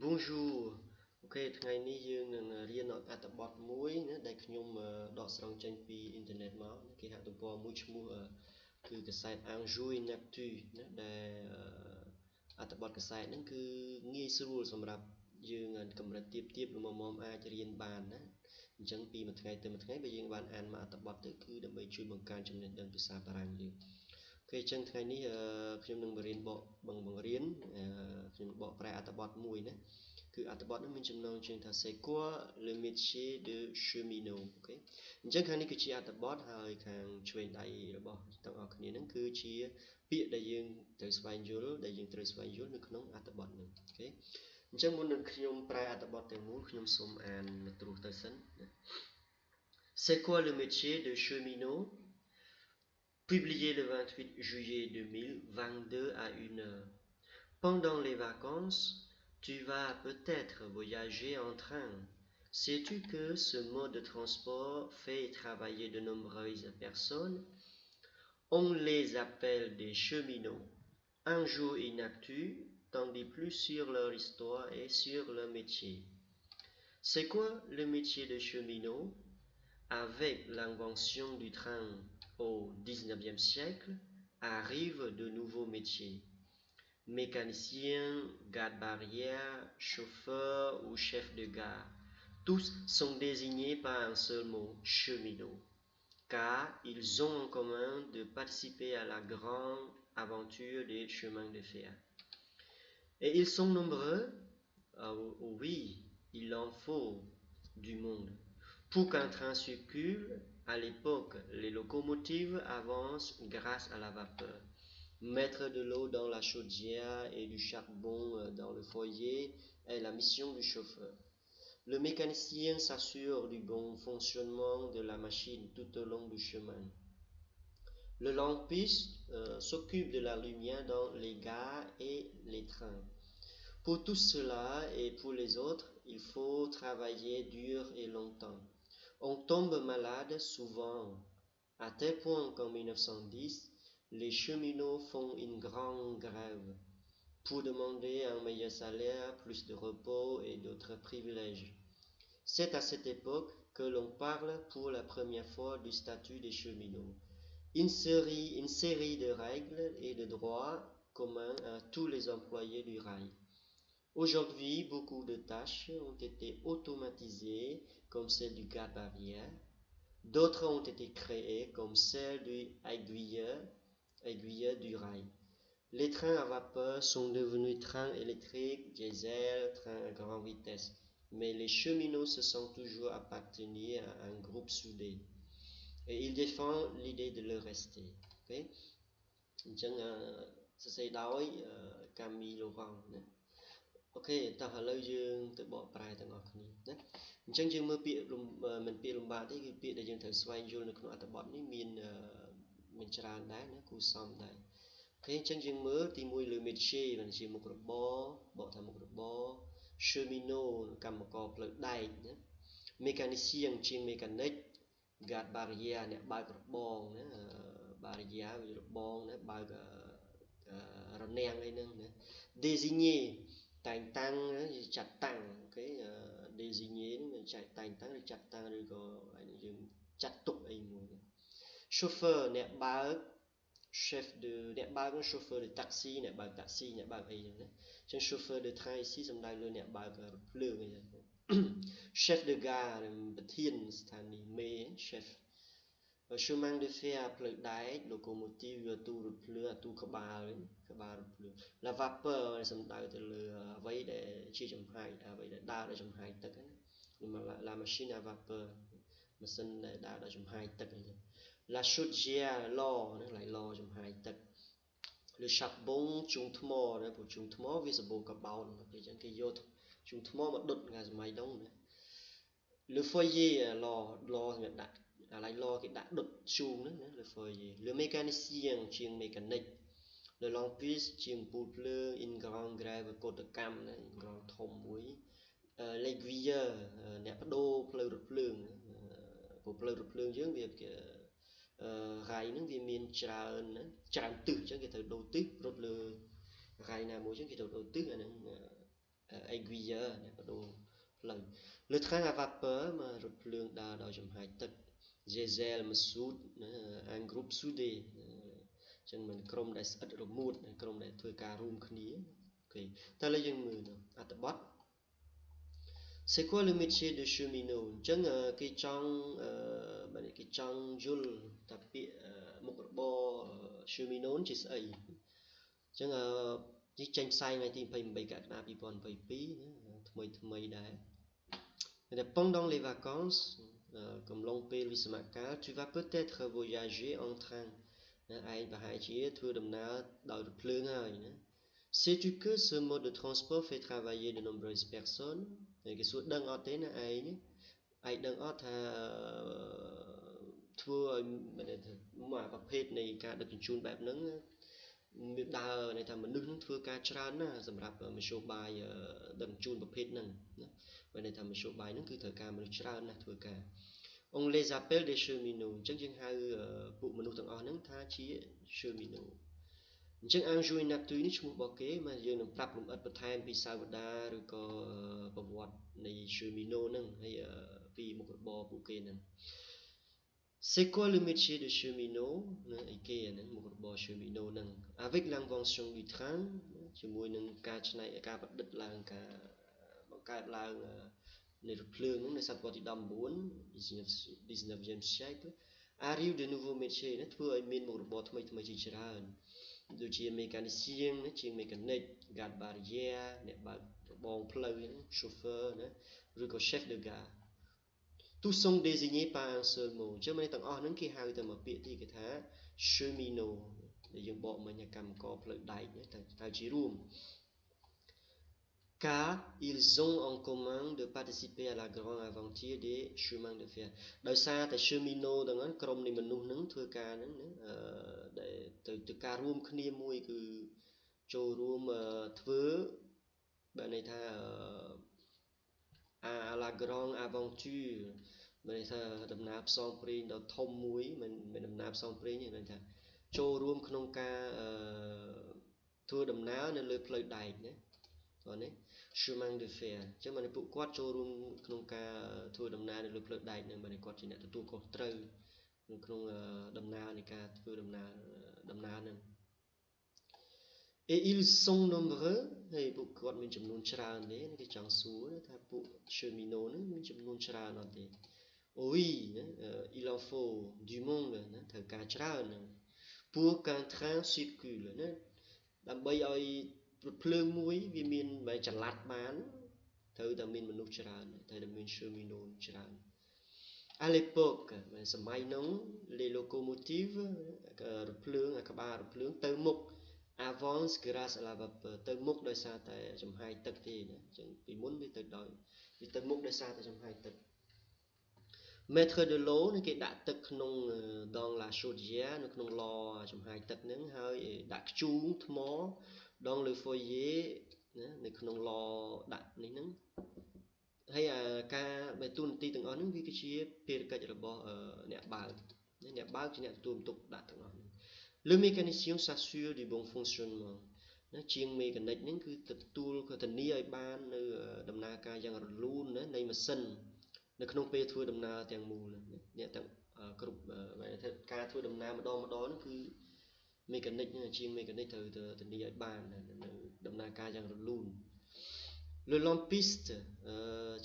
Bonjour អូខេថ្ងៃនេះយើងនឹងរៀនអត្ថបទមួយណាដែលខ្ញុំដកស្រង់ចេញពីអ៊ីនធឺណិតមកគេហទំព័រមួយឈ្មោះគឺកាសែត Un jour une actu ណាដែលអត្ថបទកាសែតហ្នឹងគឺងាយស្រួលសម្រាប់យើងកម្រិតទាបល្មមអាចរៀនបានណាអញ្ចឹងពីមួយថ្ងៃទៅមួយថ្ងៃបើយើងបានអានមួយអត្ថបទទៅគឺដើម្បីជួយបង្កើនចំណេះដឹងភាសាបារាំងយើងអូខេអញ្ចឹងថ្ងៃនេះខ្ញុំនឹងបង្រៀនបង្រៀនខ្ញុំបកប្រែអត្ថបទមួយណាគឺអត្ថបទនេះមានចំណងជើងថា C'est quoi le métier de cheminot អូខេអញ្ចឹងខាងនេះគឺជាអត្ថបទហើយខាងឆ្វេងដៃរបស់ទាំងអស់គ្នាហ្នឹងគឺជាពាក្យដែលយើងត្រូវស្វែងយល់នៅក្នុងអត្ថបទហ្នឹងអូខេអញ្ចឹងមុននឹងខ្ញុំប្រែអត្ថបទទាំងមូលខ្ញុំសូមអានត្រួសទៅសិនណា C'est quoi le métier de cheminot publié le 28 juillet 2022 à 1h pendant les vacances tu vas peut-être voyager en train. Sais-tu que ce mode de transport fait travailler de nombreuses personnes? On les appelle des cheminots. Un jour une actu, t'en dis plus sur leur histoire et sur leur métier. C'est quoi le métier de cheminot? Avec l'invention du train au 19e siècle, arrivent de nouveaux métiers. Mécanicien, garde-barrière, chauffeur ou chef de gare. Tous sont désignés par un seul mot, cheminot, car ils ont en commun de participer à la grande aventure des chemins de fer. Et ils sont nombreux? Oui, il en faut du monde. Pour qu'un train circule, à l'époque, les locomotives avancent grâce à la vapeur. Mettre de l'eau dans la chaudière et du charbon dans le foyer est la mission du chauffeur. Le mécanicien s'assure du bon fonctionnement de la machine tout au long du chemin. Le lampiste s'occupe de la lumière dans les gares et les trains. Pour tout cela et pour les autres, il faut travailler dur et longtemps. On tombe malade souvent, à tel point qu'en 1910, les cheminots font une grande grève pour demander un meilleur salaire, plus de repos et d'autres privilèges. C'est à cette époque que l'on parle pour la première fois du statut des cheminots. Une série de règles et de droits communs à tous les employés du rail. Aujourd'hui, beaucoup de tâches ont été automatisées, comme celle du garde-barrière. D'autres ont été créées, comme celle du aiguilleur du rail. Les trains à vapeur sont devenus trains électriques, diesel, trains à grande vitesse. Mais les cheminots se sont toujours appartenus à un groupe soudé. Et ils défendent l'idée de le rester. Okay? អញ្ចឹងសរសេរដោយកាមីឡូរ៉ង់ណាអូខេតោះឥឡូវយើងទៅបកប្រែទាំងអស់គ្នាណាអញ្ចឹងយើងមើលពាក្យមិនពាក្យលំបាកទេគឺពាក្យដែលយើងត្រូវស្វែងយល់នៅក្នុងអត្ថបទនេះមានច្រើនដែរណាគួរសមដែរអូខេអញ្ចឹងយើងមើលទី1លើ métier បានជាមុខរបរបកថាមុខរបរ cheminot កម្មករផ្លូវដែកណា mécanicien ជាង mécanic garde barrière អ្នកបើករបងណា barrière វារបងណាបើករនាំងអីហ្នឹងណា désigné តែងតាំងចាត់តាំងអូខេ désigné ហ្នឹងមានចែកតែងតាំងឬចាត់តាំងឬក៏យើងចាត់ទុកអីមួយ chauffeur អ្នកបើក chef de អ្នកបើក chauffeur de taxi អ្នកបើក taxi អ្នកបើកអីហ្នឹងណាអញ្ចឹង chauffeur de train ici សំដៅលើអ្នកបើករថភ្លើងអីហ្នឹង chef de gare ប្រធានស្ថានីយ៍មេ chef chemin de fer ផ្លូវដែក locomotive វាទូរថភ្លើងទូក្បាលរថភ្លើង la vapeur សំដៅទៅលើអ្វីដែលជាចំហាយអ្វីដែលដើរដោយចំហាយទឹកណា la machine à vapeur ម៉ាស៊ីនដែលដើរដោយចំហាយទឹក la chaudière ឡណាឡចំហាយទឹក le charbon ជង់ថ្មណាព្រោះជង់ថ្មវាសម្បូរកាបូនអញ្ចឹងគេយកជង់ថ្មមកដុតថ្ងៃសម័យនោះណា le foyer ឡសម្រាប់ដាក់អាឡៃឡគេដាក់ដុតជូងហ្នឹងណា le foyer le mécanicien ជាង mécanic le lampiste ជាងពូលភ្លើង une grande grève កោតកម្មណា grande ធំមួយ l'aiguilleur អ្នកបដូរផ្លូវរថភ្លើងព្រោះផ្លូវរថភ្លើងយើងវារ៉ៃហ្នឹងវាមានច្រើនទិសអញ្ចឹងគេត្រូវដូរទិសរត់លើរ៉ៃណាមួយអញ្ចឹងគេត្រូវដូរទិសអាហ្នឹង aiguilleur ណាបដូរផ្លូវលើ train à vapeur មករថភ្លើងដើរដោយចំហាយទឹក diesel មកស៊ូត un groupe soudé ចឹងមិនក្រុមដែលស្អិតរមួតក្រុមដែលធ្វើការរួមគ្នាអូខេតើឥឡូវយើងមើលអត្ថបទ C'est quoi le métier de cheminot អញ្ចឹងគេចង់យល់ថាពាក្យមុខរបរ cheminot ជាស្អីអញ្ចឹងនេះចេញផ្សាយថ្ងៃទី28កក្កដា2022ណាថ្មីដែរ Pendant les vacances កំឡុងពេលវិស្សមកាល tu vas peut-être voyager en train ណាឯងប្រហែលជាធ្វើដំណើរដោយរថភ្លើងហើយណា Sais-tu que ce mode de transport fait travailler de nombreuses personnes គេសួរដឹងអត់ទេណាឯងដឹងអត់ថាធ្វើឲ្យមួយប្រភេទនៃការដឹកជញ្ជូនបែបហ្នឹងមានដើរន័យថាមនុស្សនឹងធ្វើការច្រើនណាស់សម្រាប់មធ្យោបាយដឹកជញ្ជូនប្រភេទហ្នឹងណាបើន័យថាមធ្យោបាយហ្នឹងគឺត្រូវការមនុស្សច្រើនណាស់ធ្វើការ On les appelle des cheminots អញ្ចឹងយើងហៅពួកមនុស្សទាំងអស់ហ្នឹងថាជា cheminot អញ្ចឹង Anjou Inaptui នេះឈ្មោះរបស់គេមកយើងនឹងប្រាប់លម្អិតបន្ថែមពីសាវតាឬក៏ប្រវត្តិនៃ cheminot ហ្នឹងហើយពីមុខរបរពួកគេហ្នឹង C'est quoi le métier de cheminot អីគេអាហ្នឹងមុខរបរ cheminot ហ្នឹង Avec l'invention du train ជាមួយនឹងការប្រឌិតឡើងការបង្កើតឡើងនៃរថភ្លើងហ្នឹងនៅសតវត្សទី19 19e siècle arrive de nouveaux métiers ណាធ្វើឲ្យមានមុខរបរថ្មីជាច្រើនដូចជា mécanicien ណាជាង mécanic garde barrière អ្នកបើករបងផ្លូវហ្នឹង chauffeur ណាឬក៏ chef de gare Tous sont désignés par un seul mot អញ្ចឹងទាំងអស់ហ្នឹងគេហៅតែមួយពាក្យទៀតគេថា cheminot ដែលយើងបកមិញកម្មករផ្លូវដែកតែហៅជារួម car ils ont en commun de participer à la grande aventure des chemins de fer ដោយសារតែ cheminot ទាំងហ្នឹងក្រុមនៃមនុស្សហ្នឹងធ្វើការហ្នឹងណាដែលទៅការរួមគ្នាមួយគឺចូលរួមធ្វើបែបន័យថា à la grande aventure មានន័យថាដំណើរផ្សងព្រេងដ៏ធំមួយមិនដំណើរផ្សងព្រេងទេមានន័យថាចូលរួមក្នុងការធ្វើដំណើរនៅលើផ្លូវដែកណាតោះនេះ chemin de fer អញ្ចឹងមកពួកគាត់ចូលរួមក្នុងការធ្វើដំណើរនៅលើផ្លូវដែកហ្នឹងបើគាត់ជាអ្នកទទួលខុសត្រូវក្នុងដំណើរនៃការធ្វើដំណើរហ្នឹង Et ils sont nombreux ហើយពួកគាត់មានចំនួនច្រើនទេគេចង់សួរថាពួក cheminot ហ្នឹងមានចំនួនច្រើនអត់ទេ Oui ណា il en faut du monde ណាត្រូវការច្រើន pour qu'un train circule ណាដើម្បីឲ្យរថភ្លើងមួយវាមានបែបចល័តបានត្រូវតែមានមនុស្សច្រើនត្រូវតែមាន cheminot ច្រើន À l'époque សម័យនោះ les locomotives រថភ្លើងក្បាលរថភ្លើងទៅមុខ avance grâce à la vapeur ទៅមុខដោយសារតែចំហាយទឹកទេណាអញ្ចឹងពីមុនវាទៅមុខដោយសារតែចំហាយទឹក Mettre de l'eau គេដាក់ទឹកក្នុង dans la chaudière នៅក្នុងឡចំហាយទឹកហ្នឹងហើយដាក់ខ្ជូងថ្ម dans le foyer ណានៅក្នុងឡដាក់នេះហ្នឹងហើយការបែបទូនទីទាំងអស់ហ្នឹងវាគឺជាភារកិច្ចរបស់អ្នកបើកជាអ្នកទទួលបន្ទុកដាក់ទាំងអស់ហ្នឹង Le mécanicien s'assure du bon fonctionnement ណាជាង mécanic ហ្នឹងគឺទទួលក៏ធានាឲ្យបាននៅដំណើរការយ៉ាងរលូនណានៃម៉ាស៊ីននៅក្នុងពេលធ្វើដំណើរទាំងមូលអ្នកទាំងគ្រប់ការធ្វើដំណើរម្ដងហ្នឹងគឺ mécanic ជាង mécanic ត្រូវធានាឲ្យបាននៅដំណើរការយ៉ាងរលូន Le lampiste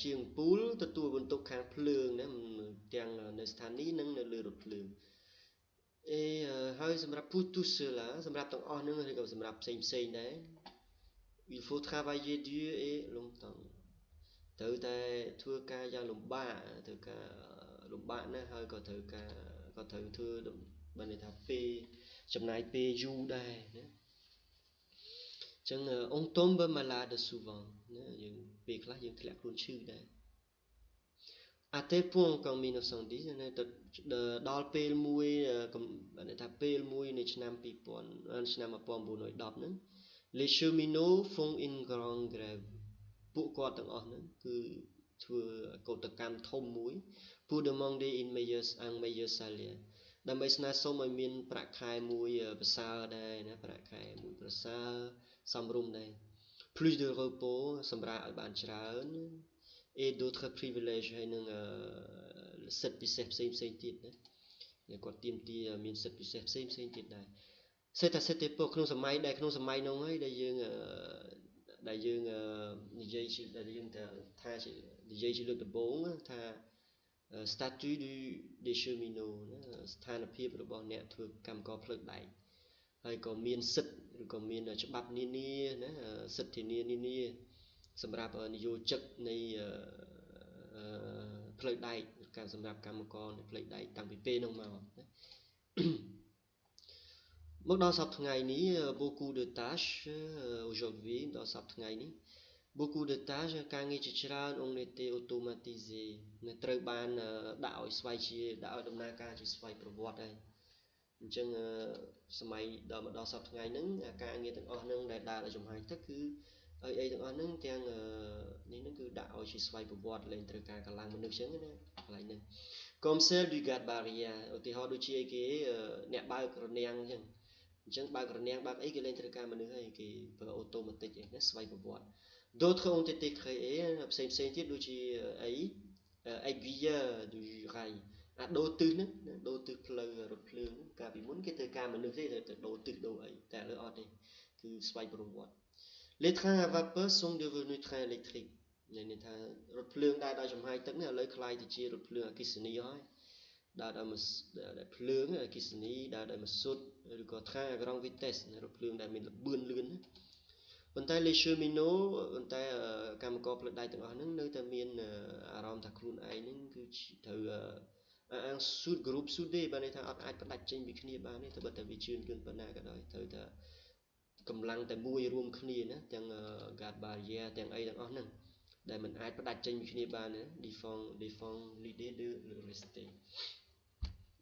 ជាងពូលទទួលបន្ទុកខាងភ្លើងណាទាំងនៅស្ថានីយ៍និងនៅលើរថភ្លើងហើយសម្រាប់ pour tous ceux-là សម្រាប់ទាំងអស់ហ្នឹងឬក៏សម្រាប់ផ្សេងដែរ il faut travailler dur et longtemps ត្រូវតែធ្វើការយ៉ាងលំបាកណាស់ហើយក៏ត្រូវធ្វើបើន័យថាពេលចំណាយពេលយូរដែរណាចឹង on tombe malade souvent ណាយើងពេលខ្លះយើងធ្លាក់ខ្លួនឈឺដែរ À tel point qu'en 1910 ណាដល់ពេលមួយបើន័យថាពេលមួយនៃឆ្នាំ2000ឆ្នាំ1910ហ្នឹង les cheminots font une grande grève ពួកគាត់ទាំងអស់ហ្នឹងគឺធ្វើកោតកម្មធំមួយ pour demander un meilleur salaire ដើម្បីស្នើសុំឲ្យមានប្រាក់ខែមួយប្រសើរដែរណាប្រាក់ខែមួយប្រសើរសមរម្យដែរ plus de repos សម្រាប់ឲ្យបានច្រើន et d'autres privilèges ហើយនឹងសិទ្ធិពិសេសផ្សេងទៀតណាគាត់ទាមទារមានសិទ្ធិពិសេសផ្សេងទៀតដែរ c'est à cette époque ក្នុងសម័យនោះហើយដែលយើងនិយាយថានិយាយជាលើកដំបូងថា statut des cheminots ស្ថានភាពរបស់អ្នកធ្វើកម្មករផ្លូវដែកហើយក៏មានសិទ្ធិឬក៏មានច្បាប់នានាណាសិទ្ធិនានាសម្រាប់និយោជិកនៃផ្លូវដែកសម្រាប់កម្មករនៃផ្លូវដែកតាំងពីពេលនោះមកណា មកដល់សប្តាហ៍ថ្ងៃនេះ beaucoup de tâches aujourd'hui ដល់សប្តាហ៍ថ្ងៃនេះ beaucoup de tâches ការងារជាច្រើន ont été automatisées នៅត្រូវបានដាក់ឲ្យដំណើរការជាស្វ័យប្រវត្តិហើយអញ្ចឹងសម័យដល់សប្តាហ៍ថ្ងៃហ្នឹងការងារទាំងអស់ហ្នឹងដែលដើរដោយចំហាយទឹកគឺអីទាំងអស់ហ្នឹងទាំងនេះហ្នឹងគឺដាក់ឲ្យជាស្វ័យប្រវត្តិលែងត្រូវការកម្លាំងមនុស្សអញ្ចឹងណាកន្លែងហ្នឹង comme celle du garde barrière ឧទាហរណ៍ដូចជាគេអ្នកបើករនាំងអញ្ចឹងបើករនាំងបើកអីគេលែងត្រូវការមនុស្សហើយគេប្រើអូតូម៉ាទិកឯណាស្វ័យប្រវត្តិ d'autres ont été créés ផ្សេងទៀតដូចជាអី aiguilleurs du rail អាដូរទិសហ្នឹងដូរទិសផ្លូវរថភ្លើងកាលពីមុនគេត្រូវការមនុស្សទេទៅដូរទិសដូរអីតែឥឡូវអត់ទេគឺស្វ័យប្រវត្តិ les trains à vapeur sont devenus trains électriques មានន័យថារថភ្លើងដែលដោយចំហាយទឹកនេះឥឡូវคล้ายទៅជារថភ្លើងអគ្គិសនីហើយដើរដោយភ្លើងអគ្គិសនីដើរដោយម៉ាស៊ូតឬក៏ train à grande vitesse រថភ្លើងដែលមានល្បឿនលឿនណាប៉ុន្តែ les cheminots ប៉ុន្តែកម្មករផ្លូវដែកទាំងអស់ហ្នឹងនៅតែមានអារម្មណ៍ថាខ្លួនឯងហ្នឹងគឺត្រូវgroup soudé បានន័យថាអត់អាចផ្ដាច់ចេញពីគ្នាបានទេត្បិតតែវាជឿនលឿនប៉ុណ្ណាក៏ដោយត្រូវតែកម្លាំងតែមួយរួមគ្នាណាទាំង guard barrier ទាំងអីទាំងអស់ហ្នឹងដែលមិនអាចផ្ដាច់ចេញពីគ្នាបានណា défend l'idée de rester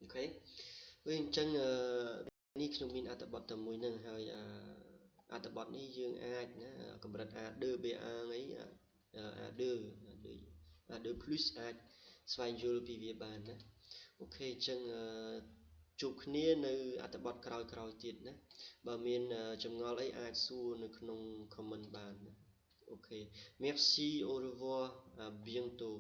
អូខេវិញអញ្ចឹងនេះខ្ញុំមានអត្ថបទតែមួយហ្នឹងហើយអត្ថបទនេះយើងអាចណាកម្រិត A2 B1 អី A2 A2 plus អាចស្វែងយល់ពីវាបានណាអូខេអញ្ចឹងជួបគ្នានៅអត្ថបទក្រោយទៀតណាបើមានចម្ងល់អីអាចសួរនៅក្នុង comment បានណាអូខេ merci au revoir à bientôt